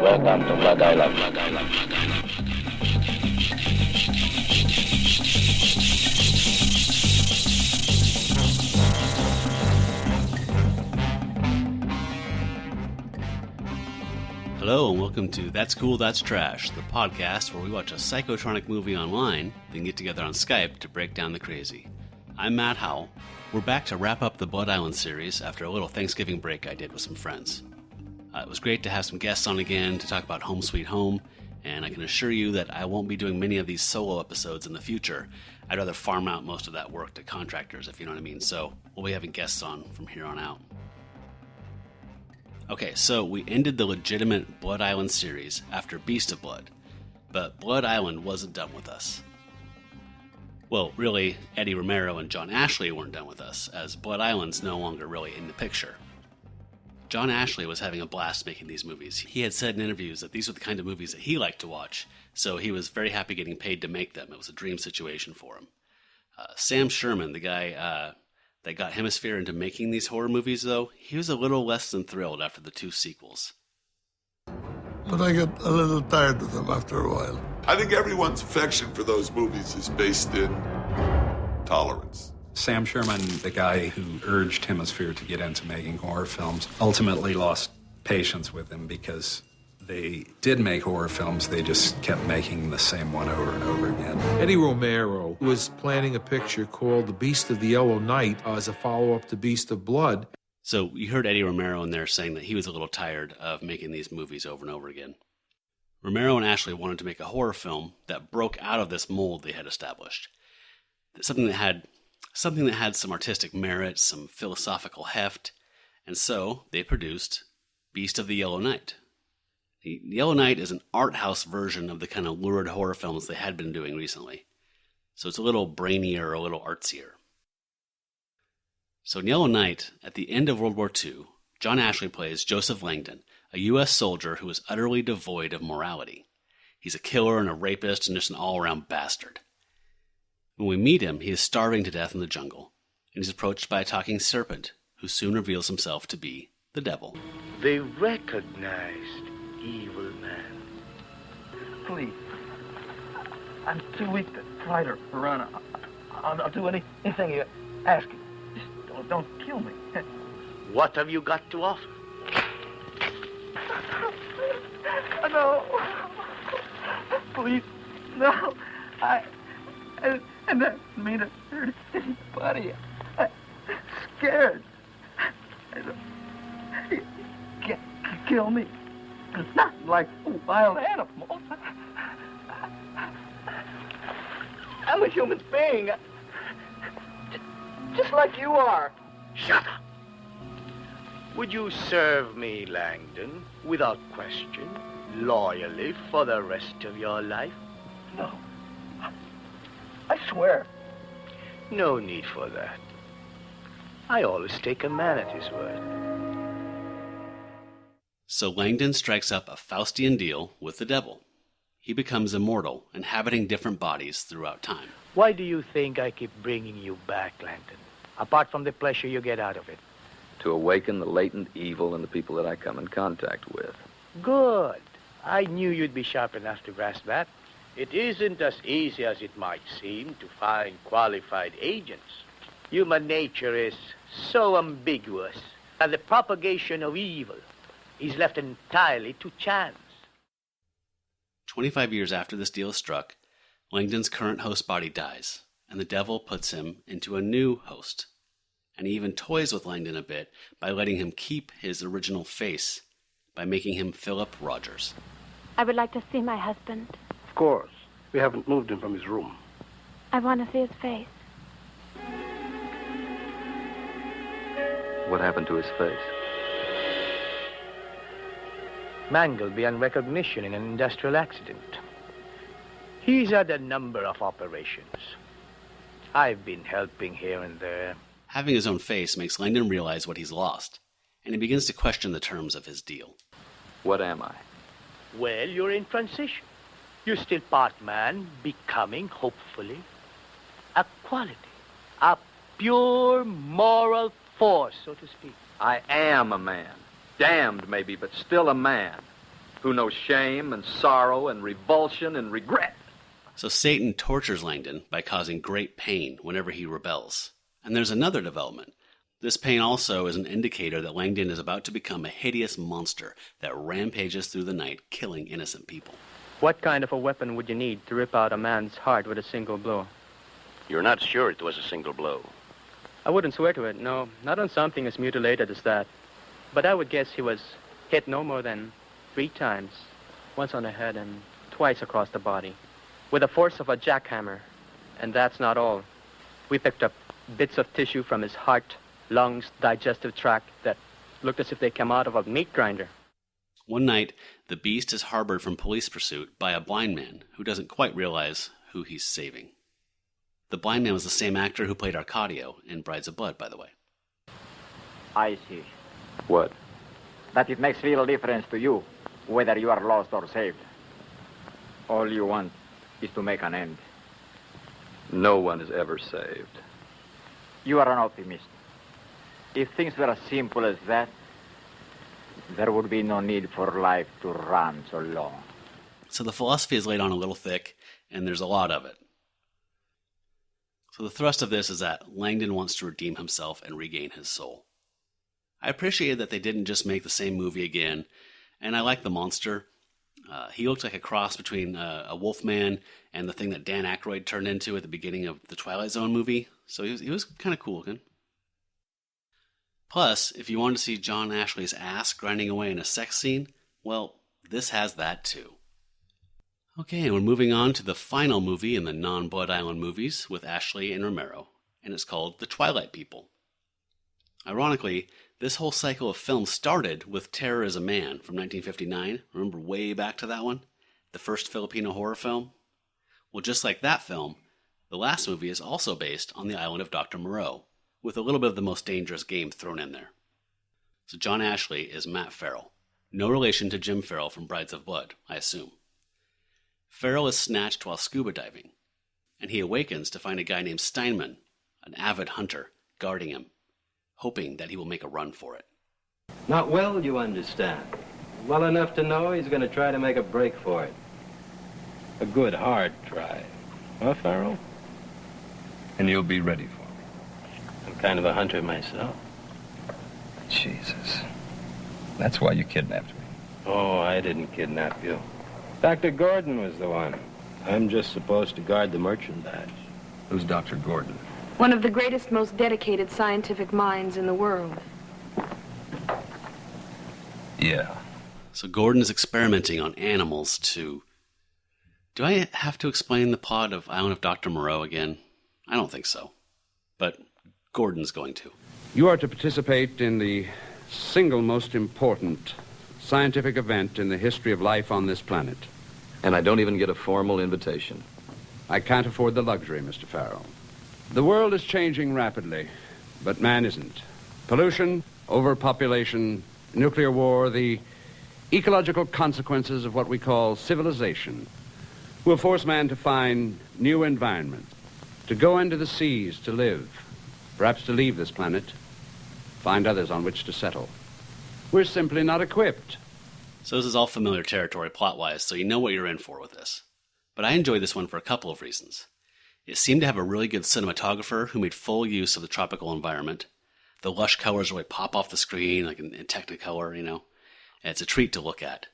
Welcome to Blood Island. Hello and welcome to That's Cool, That's Trash, the podcast where we watch a psychotronic movie online, then get together on Skype to break down the crazy. I'm Matt Howell. We're back to wrap up the Blood Island series after a little Thanksgiving break I did with some friends. It was great to have some guests on again to talk about Home Sweet Home, and I can assure you that I won't be doing many of these solo episodes in the future. I'd rather farm out most of that work to contractors, if you know what I mean, so we'll be having guests on from here on out. Okay, so we ended the legitimate Blood Island series after Beast of Blood, but Blood Island wasn't done with us. Well, really, Eddie Romero and John Ashley weren't done with us, as Blood Island's no longer really in the picture. John Ashley was having a blast making these movies. He had said in interviews that these were the kind of movies that he liked to watch, so he was very happy getting paid to make them. It was a dream situation for him. Sam Sherman, the guy that got Hemisphere into making these horror movies, though, he was a little less than thrilled after the two sequels. But I get a little tired of them after a while. I think everyone's affection for those movies is based in tolerance. Sam Sherman, the guy who urged Hemisphere to get into making horror films, ultimately lost patience with him because they did make horror films, they just kept making the same one over and over again. Eddie Romero was planning a picture called The Beast of the Yellow Night as a follow-up to Beast of Blood. So you heard Eddie Romero in there saying that he was a little tired of making these movies over and over again. Romero and Ashley wanted to make a horror film that broke out of this mold they had established. Something that had some artistic merit, some philosophical heft, and so they produced Beast of the Yellow Night. The Yellow Night is an art house version of the kind of lurid horror films they had been doing recently. So it's a little brainier, a little artsier. So in Yellow Night, at the end of World War II, John Ashley plays Joseph Langdon, a U.S. soldier who is utterly devoid of morality. He's a killer and a rapist and just an all-around bastard. When we meet him, he is starving to death in the jungle, and he's approached by a talking serpent, who soon reveals himself to be the devil. They recognized evil man. Please. I'm too weak to fight or run. I'll do anything you ask. Just don't kill me. What have you got to offer? No. Please. No. I didn't mean to hurt anybody. I'm scared. You can't kill me. It's not like wild animals. I'm a human being. Just like you are. Shut up. Would you serve me, Langdon, without question, loyally for the rest of your life? No. I swear. No need for that. I always take a man at his word. So Langdon strikes up a Faustian deal with the devil. He becomes immortal, inhabiting different bodies throughout time. Why do you think I keep bringing you back, Langdon? Apart from the pleasure you get out of it. To awaken the latent evil in the people that I come in contact with. Good. I knew you'd be sharp enough to grasp that. It isn't as easy as it might seem to find qualified agents. Human nature is so ambiguous, and the propagation of evil is left entirely to chance. 25 years after this deal is struck, Langdon's current host body dies, and the devil puts him into a new host. And he even toys with Langdon a bit by letting him keep his original face, by making him Philip Rogers. I would like to see my husband. Of course. We haven't moved him from his room. I want to see his face. What happened to his face? Mangled beyond recognition in an industrial accident. He's had a number of operations. I've been helping here and there. Having his own face makes Langdon realize what he's lost, and he begins to question the terms of his deal. What am I? Well, you're in transition. You're still part man, becoming, hopefully, a quality, a pure moral force, so to speak. I am a man. Damned, maybe, but still a man. who knows shame and sorrow and revulsion and regret. So Satan tortures Langdon by causing great pain whenever he rebels. And there's another development. This pain also is an indicator that Langdon is about to become a hideous monster that rampages through the night, killing innocent people. What kind of a weapon would you need to rip out a man's heart with a single blow? You're not sure it was a single blow? I wouldn't swear to it, no. Not on something as mutilated as that. But I would guess he was hit no more than 3 times. Once on the head and twice across the body. With the force of a jackhammer. And that's not all. We picked up bits of tissue from his heart, lungs, digestive tract that looked as if they come out of a meat grinder. One night, the beast is harbored from police pursuit by a blind man who doesn't quite realize who he's saving. The blind man was the same actor who played Arcadio in Brides of Blood, by the way. I see. What? That it makes little difference to you whether you are lost or saved. All you want is to make an end. No one is ever saved. You are an optimist. If things were as simple as that, there would be no need for life to run so long. So the philosophy is laid on a little thick, and there's a lot of it. So the thrust of this is that Langdon wants to redeem himself and regain his soul. I appreciated that they didn't just make the same movie again, and I like the monster. He looked like a cross between a Wolfman and the thing that Dan Aykroyd turned into at the beginning of the Twilight Zone movie, so he was kind of cool looking. Plus, if you wanted to see John Ashley's ass grinding away in a sex scene, well, this has that too. Okay, and we're moving on to the final movie in the non-Blood Island movies with Ashley and Romero, and it's called The Twilight People. Ironically, this whole cycle of films started with Terror is a Man from 1959. Remember way back to that one? The first Filipino horror film? Well, just like that film, the last movie is also based on the island of Dr. Moreau, with a little bit of the most dangerous game thrown in there. So John Ashley is Matt Farrell. No relation to Jim Farrell from Brides of Blood, I assume. Farrell is snatched while scuba diving, and he awakens to find a guy named Steinman, an avid hunter, guarding him, hoping that he will make a run for it. Not well, you understand. Well enough to know he's going to try to make a break for it. A good, hard try. Huh, Farrell? And you'll be ready for me. I'm kind of a hunter myself. Jesus. That's why you kidnapped me. Oh, I didn't kidnap you. Dr. Gordon was the one. I'm just supposed to guard the merchandise. Who's Dr. Gordon? One of the greatest, most dedicated scientific minds in the world. Yeah. So Gordon is experimenting on animals to... Do I have to explain the plot of Island of Dr. Moreau again? I don't think so. But Gordon's going to. You are to participate in the single most important scientific event in the history of life on this planet. And I don't even get a formal invitation. I can't afford the luxury, Mr. Farrell. The world is changing rapidly, but man isn't. Pollution, overpopulation, nuclear war, the ecological consequences of what we call civilization will force man to find new environments, to go into the seas to live, perhaps to leave this planet, find others on which to settle. We're simply not equipped. So this is all familiar territory plot-wise, so you know what you're in for with this. But I enjoyed this one for a couple of reasons. It seemed to have a really good cinematographer who made full use of the tropical environment. The lush colors really pop off the screen, like in Technicolor, you know. And it's a treat to look at.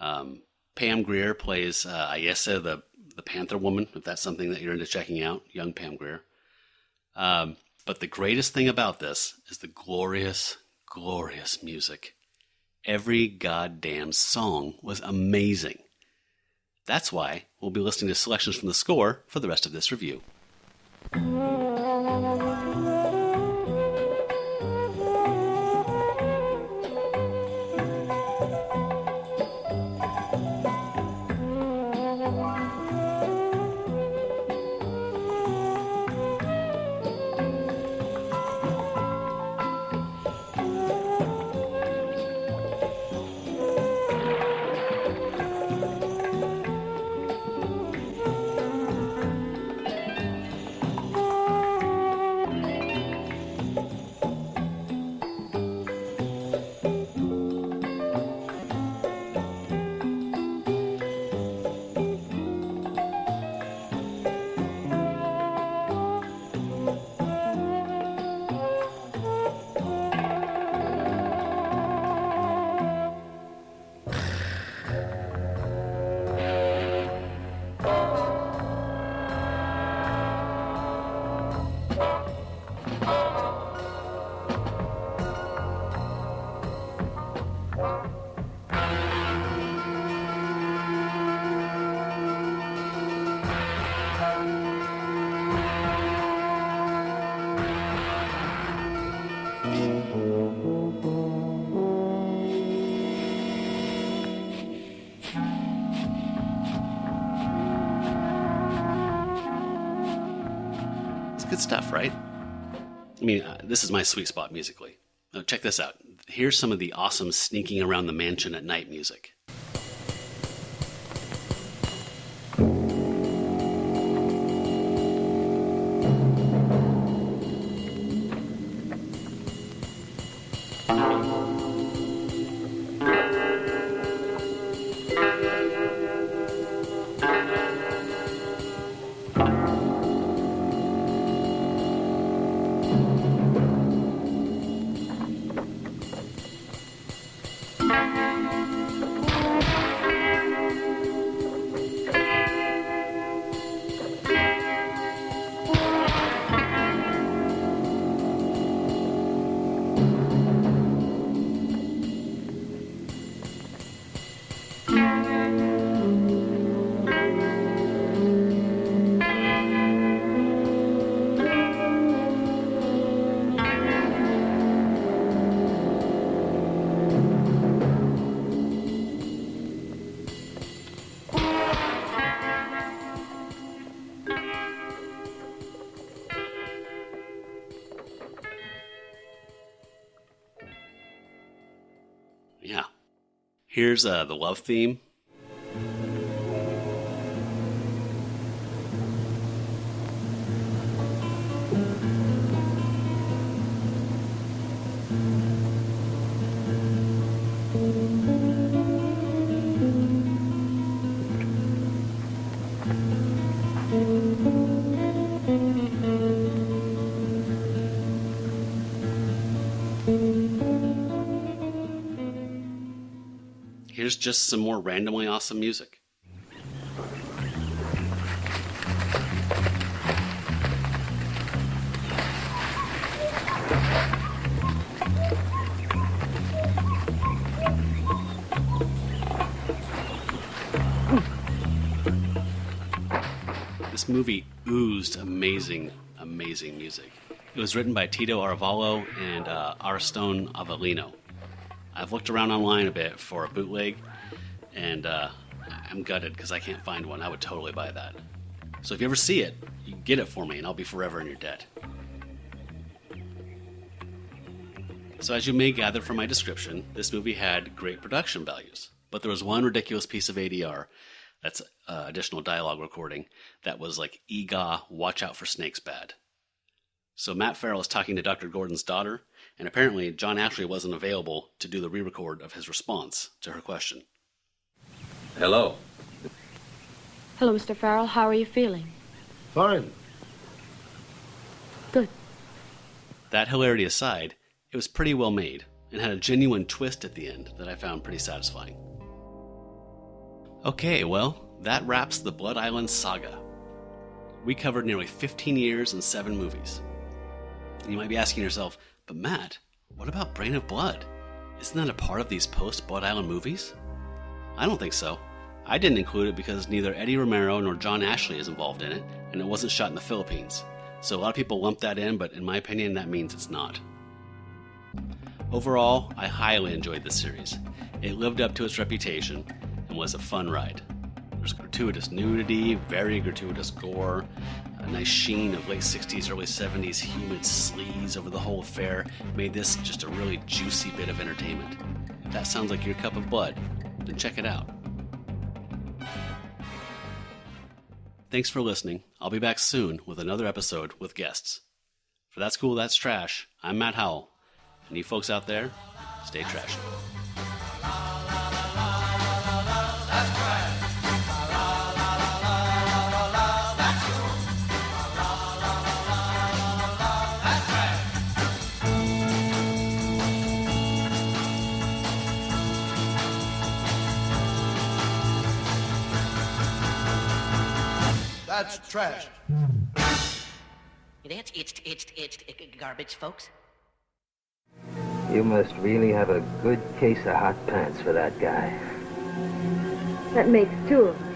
Pam Grier plays Ayesa, the Panther Woman, if that's something that you're into checking out, young Pam Grier. But the greatest thing about this is the glorious, glorious music. Every goddamn song was amazing. That's why we'll be listening to selections from the score for the rest of this review. good stuff, right? I mean, this is my sweet spot musically. Now, check this out. Here's some of the awesome sneaking around the mansion at night music. Yeah. Here's the love theme. Here's just some more randomly awesome music. This movie oozed amazing, amazing music. It was written by Tito Arevalo and Aristone Avellino. I've looked around online a bit for a bootleg, and I'm gutted because I can't find one. I would totally buy that. So if you ever see it, you can get it for me, and I'll be forever in your debt. So as you may gather from my description, this movie had great production values. But there was one ridiculous piece of ADR, that's additional dialogue recording, that was like, "Egaw, watch out for snakes bad." So Matt Farrell is talking to Dr. Gordon's daughter, and apparently John Ashley wasn't available to do the re-record of his response to her question. Hello. Hello, Mr. Farrell. How are you feeling? Fine. Good. That hilarity aside, it was pretty well made, and had a genuine twist at the end that I found pretty satisfying. Okay, well, that wraps the Blood Island saga. We covered nearly 15 years and 7 movies. And you might be asking yourself, but Matt, what about Brain of Blood? Isn't that a part of these post-Blood Island movies? I don't think so. I didn't include it because neither Eddie Romero nor John Ashley is involved in it, and it wasn't shot in the Philippines. So a lot of people lump that in, but in my opinion, that means it's not. Overall, I highly enjoyed this series. It lived up to its reputation and was a fun ride. There's gratuitous nudity, very gratuitous gore, a nice sheen of late 60s, early 70s humid sleaze over the whole affair made this just a really juicy bit of entertainment. If that sounds like your cup of blood, then check it out. Thanks for listening. I'll be back soon with another episode with guests. For That's Cool, That's Trash, I'm Matt Howell. And you folks out there, stay trashy. That's trash. It's garbage, folks. You must really have a good case of hot pants for that guy. That makes 2 of them.